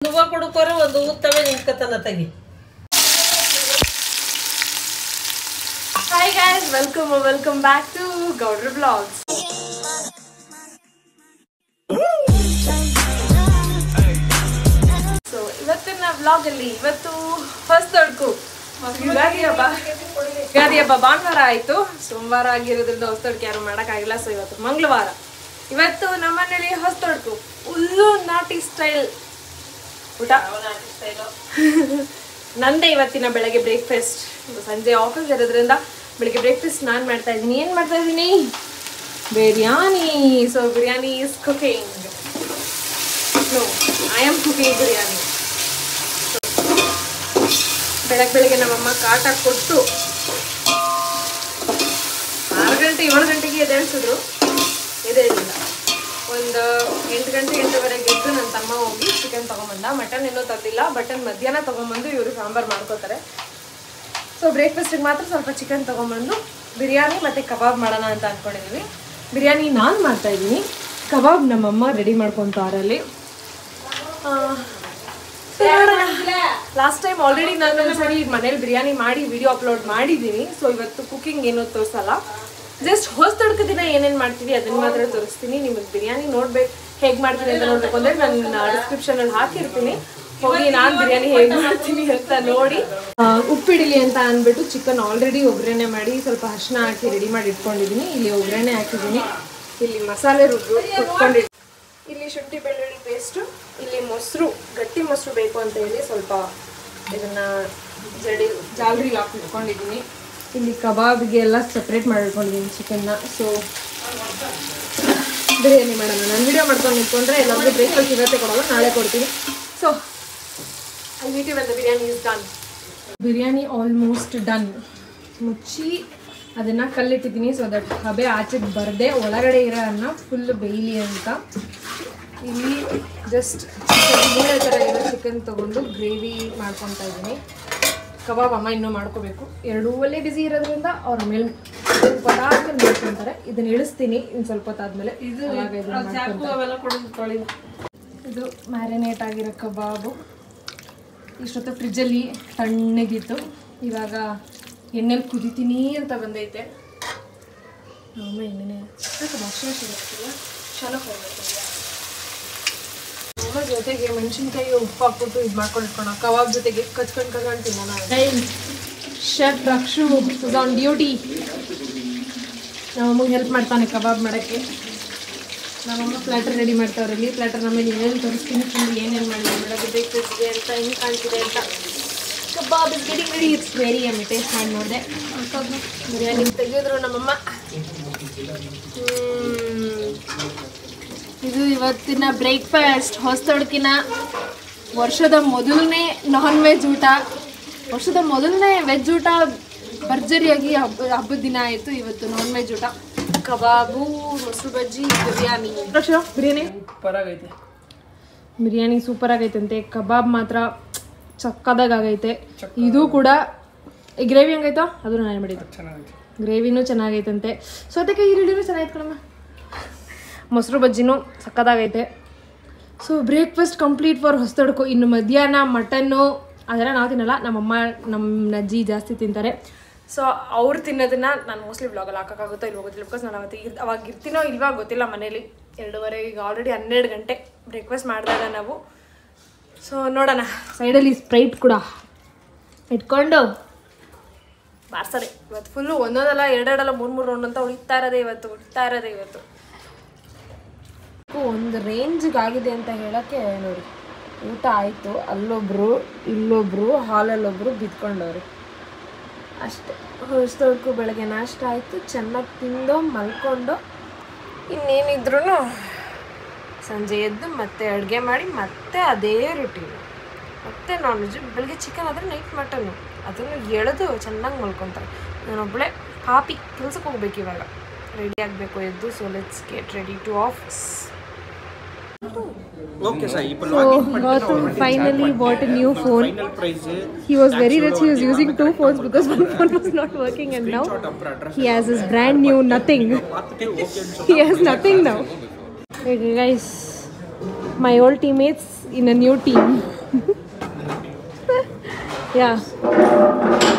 ನುವ್ವ ಕೊಡುಕೋರೆ ಒಂದು ಉತ್ತವೆ ನಿಂತ್ಕತನ ತಗಿ. Hi guys, welcome back to Gowder Vlogs. So ಇವತ್ತಿನ vlog ಅಲ್ಲಿ ಇವತ್ತು ಹೊಸದಡ್ಕು ಯುಗಾದಿ ಹಬ್ಬ ಭಾನುವಾರ ಆಯ್ತು. ಸೋಮವಾರ ಆಗಿರೋದ್ರಿಂದ ಹೊಸದಡ್ಕು ಯಾರು ಮಾಡೋಕ್ಕಾಗಿಲ್ಲ. ಸೊ ಇವತ್ತು ಮಂಗಳವಾರ. ಇವತ್ತು ನಮ್ಮನೇಲಿ ಹೊಸದಡ್ಕು ಫುಲ್ಲು ನಾಟಿ ಸ್ಟೈಲ್ ಊಟ. ನಂದೇ ಇವತ್ತಿನ ಬೆಳಗ್ಗೆ ಬ್ರೇಕ್ಫಾಸ್ಟ್. ಸಂಜೆ ಆಫೀಸ್ ಇರೋದ್ರಿಂದ ಬೆಳಿಗ್ಗೆ ಬ್ರೇಕ್ಫಾಸ್ಟ್ ನಾನು ಮಾಡ್ತಾ ಇದ್ದೀನಿ. ಏನು ಮಾಡ್ತಾ ಇದ್ದೀನಿ? Biryani. So biryani is cooking. No, I am cooking biryani. ಬೆಳಗ್ಗೆ ನಮ್ಮಮ್ಮ ಕಾಟ ಕೊಟ್ಟು 6 ಗಂಟೆ 7 ಗಂಟೆಗೆ ಎದ್ದೇಳಿಸಿದ್ರು. ಎದ್ದೇಳಿಲ್ಲ. ಒಂದು 8 ಗಂಟೆ 8:15 ಎದ್ದು ನನ್ನ ತಮ್ಮ ಹೋಗಿ ಚಿಕನ್ ತೊಗೊಂಬಂದ. ಮಟನ್ ಏನೂ ತಂದಿಲ್ಲ. ಮಟನ್ ಮಧ್ಯಾಹ್ನ ತೊಗೊಂಬಂದು ಇವರು ಸಾಂಬಾರು ಮಾಡ್ಕೋತಾರೆ. ಸೊ ಬ್ರೇಕ್ಫಾಸ್ಟಿಗೆ ಮಾತ್ರ ಸ್ವಲ್ಪ ಚಿಕನ್ ತೊಗೊಂಬಂದು ಬಿರಿಯಾನಿ ಮತ್ತು ಕಬಾಬ್ ಮಾಡೋಣ ಅಂತ ಅಂದ್ಕೊಂಡಿದ್ದೀನಿ. ಬಿರಿಯಾನಿ ನಾನು ಮಾಡ್ತಾಯಿದ್ದೀನಿ, ಕಬಾಬ್ ನಮ್ಮಮ್ಮ ರೆಡಿ ಮಾಡ್ಕೊತಾರಲ್ಲಿ. ಲಾಸ್ಟ್ ಟೈಮ್ ಆಲ್ರೆಡಿ ನಾನು ಒಂದ್ಸರಿ ಮನೇಲಿ ಬಿರಿಯಾನಿ ಮಾಡಿ ವಿಡಿಯೋ ಅಪ್ಲೋಡ್ ಮಾಡಿದ್ದೀನಿ. ಸೊ ಇವತ್ತು ಕುಕಿಂಗ್ ಏನೂ ತೋರಿಸಲ್ಲ, ಜಸ್ಟ್ ಹೊಸದಡ್ಕ ದಿನ ಏನೇನು ಮಾಡ್ತೀವಿ ಅದನ್ನು ಮಾತ್ರ ತೋರಿಸ್ತೀನಿ. ನಿಮಗೆ ಬಿರಿಯಾನಿ ನೋಡ್ಬೇಕು ಹೇಗೆ ಮಾಡ್ತೀನಿ ಅಂತ ನೋಡ್ಬೇಕು ಅಂದರೆ ನಾನು ಡಿಸ್ಕ್ರಿಪ್ಷನಲ್ಲಿ ಹಾಕಿರ್ತೀನಿ. ಹೋಗಿ ನಾನು ಬಿರಿಯಾನಿ ಹೇಗೆ ಮಾಡ್ತೀನಿ ಅಂತ ನೋಡಿ. ಉಪ್ಪಿಡಲಿ ಅಂತ ಅಂದ್ಬಿಟ್ಟು ಚಿಕನ್ ಆಲ್ರೆಡಿ ಒಗ್ಗರಣೆ ಮಾಡಿ ಸ್ವಲ್ಪ ಅರಿಶಿನ ಹಾಕಿ ರೆಡಿ ಮಾಡಿ ಇಟ್ಕೊಂಡಿದ್ದೀನಿ. ಇಲ್ಲಿ ಒಗ್ಗರಣೆ ಹಾಕಿದ್ದೀನಿ, ಇಲ್ಲಿ ಮಸಾಲೆ ರುಬ್ಕೊಂಡಿದ್ದೀನಿ, ಇಲ್ಲಿ ಶುಂಠಿ ಬೆಳ್ಳುಳ್ಳಿ ಪೇಸ್ಟು, ಇಲ್ಲಿ ಮೊಸರು, ಗಟ್ಟಿ ಮೊಸರು ಬೇಕು ಅಂತ ಹೇಳಿ ಸ್ವಲ್ಪ ಇದನ್ನು ಜಾಲರಿ ಹಾಕಿ ಇಟ್ಕೊಂಡಿದ್ದೀನಿ. ಇಲ್ಲಿ ಕಬಾಬ್ಗೆ ಎಲ್ಲ ಸಪ್ರೇಟ್ ಮಾಡಿಟ್ಕೊಂಡಿದ್ದೀನಿ ಚಿಕನ್ನ. ಸೊ ಬಿರಿಯಾನಿ ಮಾಡೋಣ. ನಾನು ವಿಡಿಯೋ ಮಾಡ್ಕೊಂಡು ನಿಂತ್ಕೊಂಡ್ರೆ ಎಲ್ಲರಿಗೂ ಬ್ರೇಕ್ಫಾಸ್ಟ್ ಇವತ್ತೇ ಕೊಡೋಲ್ಲ, ನಾಳೆ ಕೊಡ್ತೀನಿ. So I'll meet you when the biryani is done. Biryani almost done. ಮುಚ್ಚಿ ಅದನ್ನು ಕಲ್ಲಿಟ್ಟಿದ್ದೀನಿ ಸೊ ದಟ್ ಹಬೆ ಆಚೆಗೆ ಬರದೆ ಒಳಗಡೆ ಇರೋ ಅನ್ನ ಫುಲ್ ಬೇಯಲಿ ಅಂತ. ಇಲ್ಲಿ ಜಸ್ಟ್ ಮೂಳೆ ಥರ ಇರೋ ಚಿಕನ್ ತೊಗೊಂಡು ಗ್ರೇವಿ ಮಾಡ್ಕೊತಾ ಇದ್ದೀನಿ. ಕಬಾಬ್ ಅಮ್ಮ ಇನ್ನೂ ಮಾಡ್ಕೋಬೇಕು. 2 ಒಲೆ ಬಿಸಿ ಇರೋದ್ರಿಂದ ಅವ್ರ ಮೇಲೆ ಸ್ವಲ್ಪ ಹೊತ್ತಾದ್ಮೇಲೆ ಮಾಡ್ಕೊತಾರೆ. ಇದನ್ನು ಇಳಿಸ್ತೀನಿ ಇನ್ನು ಸ್ವಲ್ಪ ಹೊತ್ತಾದ್ಮೇಲೆ. ಇದು ಮ್ಯಾರಿನೇಟ್ ಆಗಿರೋ ಕಬಾಬು. ಇಷ್ಟೊತ್ತು ಫ್ರಿಜ್ಜಲ್ಲಿ ತಣ್ಣಗಿತ್ತು, ಇವಾಗ ಎಣ್ಣೆಲಿ ಕುದಿತೀನಿ ಅಂತ ಬಂದೈತೆ. ಅಮ್ಮ ಎಣ್ಣೆನೇ ವಾಸನೆ ಸಿಗುತ್ತಿಲ್ಲ, ಚೆನ್ನಾಗಿ ಹೋಗ್ಬೇಕು. ಅಮ್ಮ ಜೊತೆಗೆ ಮೆಣಸಿನ್ಕಾಯಿ ಉಪ್ಪು ಹಾಕ್ಬಿಟ್ಟು ಇದು ಮಾಡ್ಕೊಂಡು ಇಟ್ಕೊಂಡು ಕಬಾಬ್ ಜೊತೆಗೆ ಕಚ್ಕೊಂಡು ತಿನ್ನೋಣ. Chef Rakshu is on duty. ನಮ್ಮಮ್ಮಗೆ ಹೆಲ್ಪ್ ಮಾಡ್ತಾನೆ ಕಬಾಬ್ ಮಾಡೋಕ್ಕೆ. ನಮ್ಮಮ್ಮ ಪ್ಲ್ಯಾಟರ್ ರೆಡಿ ಮಾಡ್ತಾವ್ರೆ. ಇಲ್ಲಿ ಪ್ಲ್ಯಾಟರ್ ನಮ್ಮಲ್ಲಿ ಏನೇನು ತೋರಿಸ್ತೀನಿ, ಫುಲ್ ಏನೇನು ಮಾಡಿದ್ದೀನಿ ಬೆಳಗ್ಗೆ ಬ್ರೇಕ್ಫಾಸ್ಟ್ಗೆ ಅಂತ ಹೆಂಗೆ ಕಾಣ್ತಿದೆ ಅಂತ. Kebab is getting ready. It's very yummy. Taste ಮಾಡಿ ನೋಡಿದೆ. ಬಿರಿಯಾನಿ ತೆಗೆದ್ರು ನಮ್ಮಮ್ಮ. ಇದು ಇವತ್ತಿನ ಬ್ರೇಕ್ಫಾಸ್ಟ್. ಹೊಸದಡ್ಕಿನ ವರ್ಷದ ಮೊದಲನೇ ನಾನ್ ವೆಜ್ ಊಟ, ವರ್ಷದ ಮೊದಲನೇ ವೆಜ್ ಊಟ ಭರ್ಜರಿಯಾಗಿ ಹಬ್ಬದ ದಿನ ಆಯಿತು. ಇವತ್ತು ನಾನ್ ವೆಜ್ ಊಟ. ಕಬಾಬು, ಮೊಸರು ಬಜ್ಜಿ, ಬಿರಿಯಾನಿ. ಬಿರಿಯಾನಿ ಸೂಪರ್ ಆಗೈತಂತೆ. ಕಬಾಬ್ ಮಾತ್ರ ಚಕ್ಕದಾಗೈತೆ. ಇದು ಕೂಡ ಗ್ರೇವಿ ಹೆಂಗೈತೋ ಅದು ನಾನು ಮಾಡಿದ್ದು. ಗ್ರೇವಿನೂ ಚೆನ್ನಾಗೈತಂತೆ. ಸೌತೆಕಾಯಿ ಈರುಳ್ಳಿನೂ ಚೆನ್ನಾಗೈತೆ ಕಣಮ್ಮ. ಮೊಸರು ಬಜ್ಜಿನೂ ಸಕ್ಕದಾಗೈತೆ. ಸೊ ಬ್ರೇಕ್ಫಾಸ್ಟ್ ಕಂಪ್ಲೀಟ್ ಫಾರ್ ಹೊಸದಡ್ಕು. ಇನ್ನು ಮಧ್ಯಾಹ್ನ ಮಟನ್ನು ಅದೆಲ್ಲ ನಾವು ತಿನ್ನಲ್ಲ, ನಮ್ಮಮ್ಮ ನಮ್ಮ ಅಜ್ಜಿ ಜಾಸ್ತಿ ತಿಂತಾರೆ. ಸೊ ಅವ್ರು ತಿನ್ನೋದನ್ನು ನಾನು ಮೋಸ್ಟ್ಲಿ ವ್ಲಾಗಲ್ಲಿ ಹಾಕೋಕ್ಕಾಗುತ್ತೋ ಇಲ್ಲಿ ಹೋಗೋದಿಲ್ಲ. ಬಿಕಾಸ್ ನಾನು ಅವಾಗ ಇರ್ತೀನೋ ಇಲ್ವಾ ಗೊತ್ತಿಲ್ಲ ಮನೇಲಿ. 2:30 ಈಗ ಆಲ್ರೆಡಿ 12 ಗಂಟೆ ಬ್ರೇಕ್ಫಾಸ್ಟ್ ಮಾಡಿದಾಗ ನಾವು. ಸೊ ನೋಡೋಣ. ಸೈಡಲ್ಲಿ ಸ್ಪ್ರೈಟ್ ಕೂಡ ಇಟ್ಕೊಂಡು ಬಾರ್ಸದೆ. ಇವತ್ತು ಫುಲ್ಲು ಒಂದೊಂದಲ್ಲ 2 3 ರೌಂಡ್ ಅಂತ ಹೊಡಿತಾ ಇರೋದೇ ಇವತ್ತು. ಒಂದು ರೇಂಜಿಗೆ ಆಗಿದೆ ಅಂತ ಹೇಳೋಕ್ಕೆ ನೋಡಿ. ಊಟ ಆಯಿತು, ಅಲ್ಲೊಬ್ಬರು ಇಲ್ಲೊಬ್ಬರು ಹಾಲಲ್ಲೊಬ್ಬರು ಬಿದ್ಕೊಂಡವ್ರು ಅಷ್ಟೇ. ಹೊಸದಡ್ಕು ಬೆಳಗ್ಗೆ ನಾಷ್ಟ ಆಯಿತು, ಚೆನ್ನಾಗಿ ತಿಂದು ಮಲ್ಕೊಂಡು ಇನ್ನೇನಿದ್ರು ಸಂಜೆ ಎದ್ದು ಮತ್ತೆ ಅಡುಗೆ ಮಾಡಿ ಮತ್ತೆ ಅದೇ ರೂಟೀನು. ಮತ್ತೆ ನಾನ್ ವೆಜ್. ಬೆಳಗ್ಗೆ ಚಿಕನ್ ಆದರೆ ನೈಟ್ ಮಟನ್ನು, ಅದನ್ನು ಎಳೆದು ಚೆನ್ನಾಗಿ ಮಲ್ಕೊತಾರೆ. ನಾನೊಬ್ಬಳೆ ಪಾಪಿ ಕೆಲ್ಸಕ್ಕೆ ಹೋಗ್ಬೇಕು. ಇವಾಗ ರೆಡಿ ಆಗಬೇಕು ಎದ್ದು. So let's get ready to office. Okay, sir. So Gautam finally bought a new phone. He was very rich. He was using 2 phones because one phone was not working, and now he has his brand new nothing. He has nothing now. Okay guys, my old teammates in a new team. ಯಾ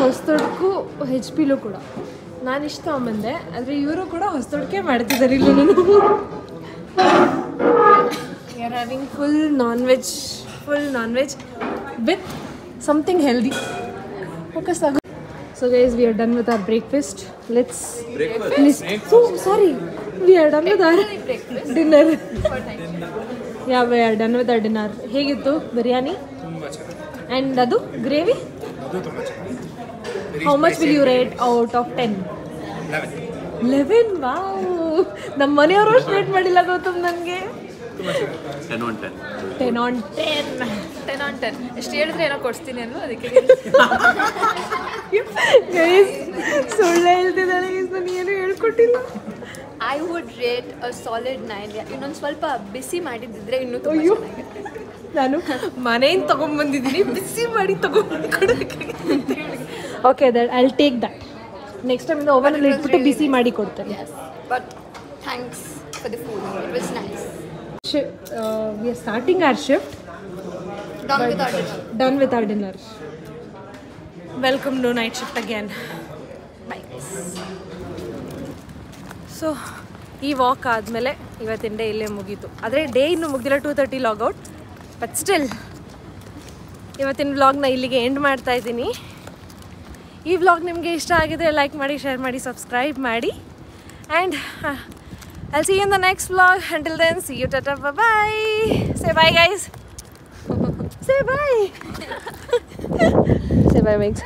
ಹೊಸದೊಡ್ಕು HP ಕೂಡ ನಾನು ಇಷ್ಟ ತಗೊಂಬಂದೆ, ಆದರೆ ಇವರು ಕೂಡ ಹೊಸದೊಡ್ಕೆ ಮಾಡ್ತಿದ್ದಾರೆ ಇಲ್ಲ ನಾನು. We are having full non-veg with something healthy. Focus ago. So guys, we are done with our breakfast. We are done with our dinner. Yeah, we are done with our dinner. ಹೇಗಿತ್ತು biryani? And ಅದು gravy? How much will you rate out of 10? 11. Wow. ನಮ್ಮ ಮನೆಯವರು ಅಷ್ಟು rate ಮಾಡಿಲ್ಲ ಗೌತಮ್ ನನಗೆ. 10 on 10. 10 on 10. 10 on 10. ಎಷ್ಟು ಹೇಳಿದ್ರೆ ಏನೋ ಕೊಡ್ತೀನಿ ಅಲ್ವ ಅದಕ್ಕೆ. ಗೈಸ್ ಸುಳ್ಳು ಹೇಳ್ತಿದ್ದಾಳೆ, ನಾನು ಏನು ಹೇಳ್ಕೊಟ್ಟಿಲ್ಲ. I would rate a solid 9. ಇನ್ನೊಂದು ಸ್ವಲ್ಪ ಬಿಸಿ ಮಾಡಿದ್ದಿದ್ರೆ ಇನ್ನೂ ಅಯ್ಯೋ, ನಾನು ಮನೆಯಿಂದ ತೊಗೊಂಡ್ಬಂದಿದ್ದೀನಿ, ಬಿಸಿ ಮಾಡಿ ತೊಗೊಂಡ್ಕೊಡೋದಕ್ಕೆ. Okay, that I will take that. Next time ಇಂದ ಓವನಲ್ಲಿ ಇಟ್ಬಿಟ್ಟು ಬಿಸಿ ಮಾಡಿ ಕೊಡ್ತೇನೆ. But thanks for the food, it was nice. We are starting our shift. Done with our dinner. Welcome to night shift again. Bye. So ಈ walk ಆದಮೇಲೆ ಇವತ್ತಿನ day ಇಲ್ಲೇ ಮುಗೀತು. ಆದರೆ ಡೇ ಇನ್ನೂ ಮುಗಿದಿಲ್ಲ, 2:30 ಲಾಗೌಟ್. ಬಟ್ ಸ್ಟಿಲ್ ಇವತ್ತಿನ ವ್ಲಾಗ್ನ ಇಲ್ಲಿಗೆ ಎಂಡ್ ಮಾಡ್ತಾ ಇದ್ದೀನಿ. ಈ ವ್ಲಾಗ್ ನಿಮಗೆ ಇಷ್ಟ ಆಗಿದ್ರೆ ಲೈಕ್ ಮಾಡಿ, ಶೇರ್ ಮಾಡಿ, ಸಬ್ಸ್ಕ್ರೈಬ್ ಮಾಡಿ. And I'll see you in the next vlog. Until then, see you, tata, bye-bye. Say bye, guys. Say bye. Say bye, Megs.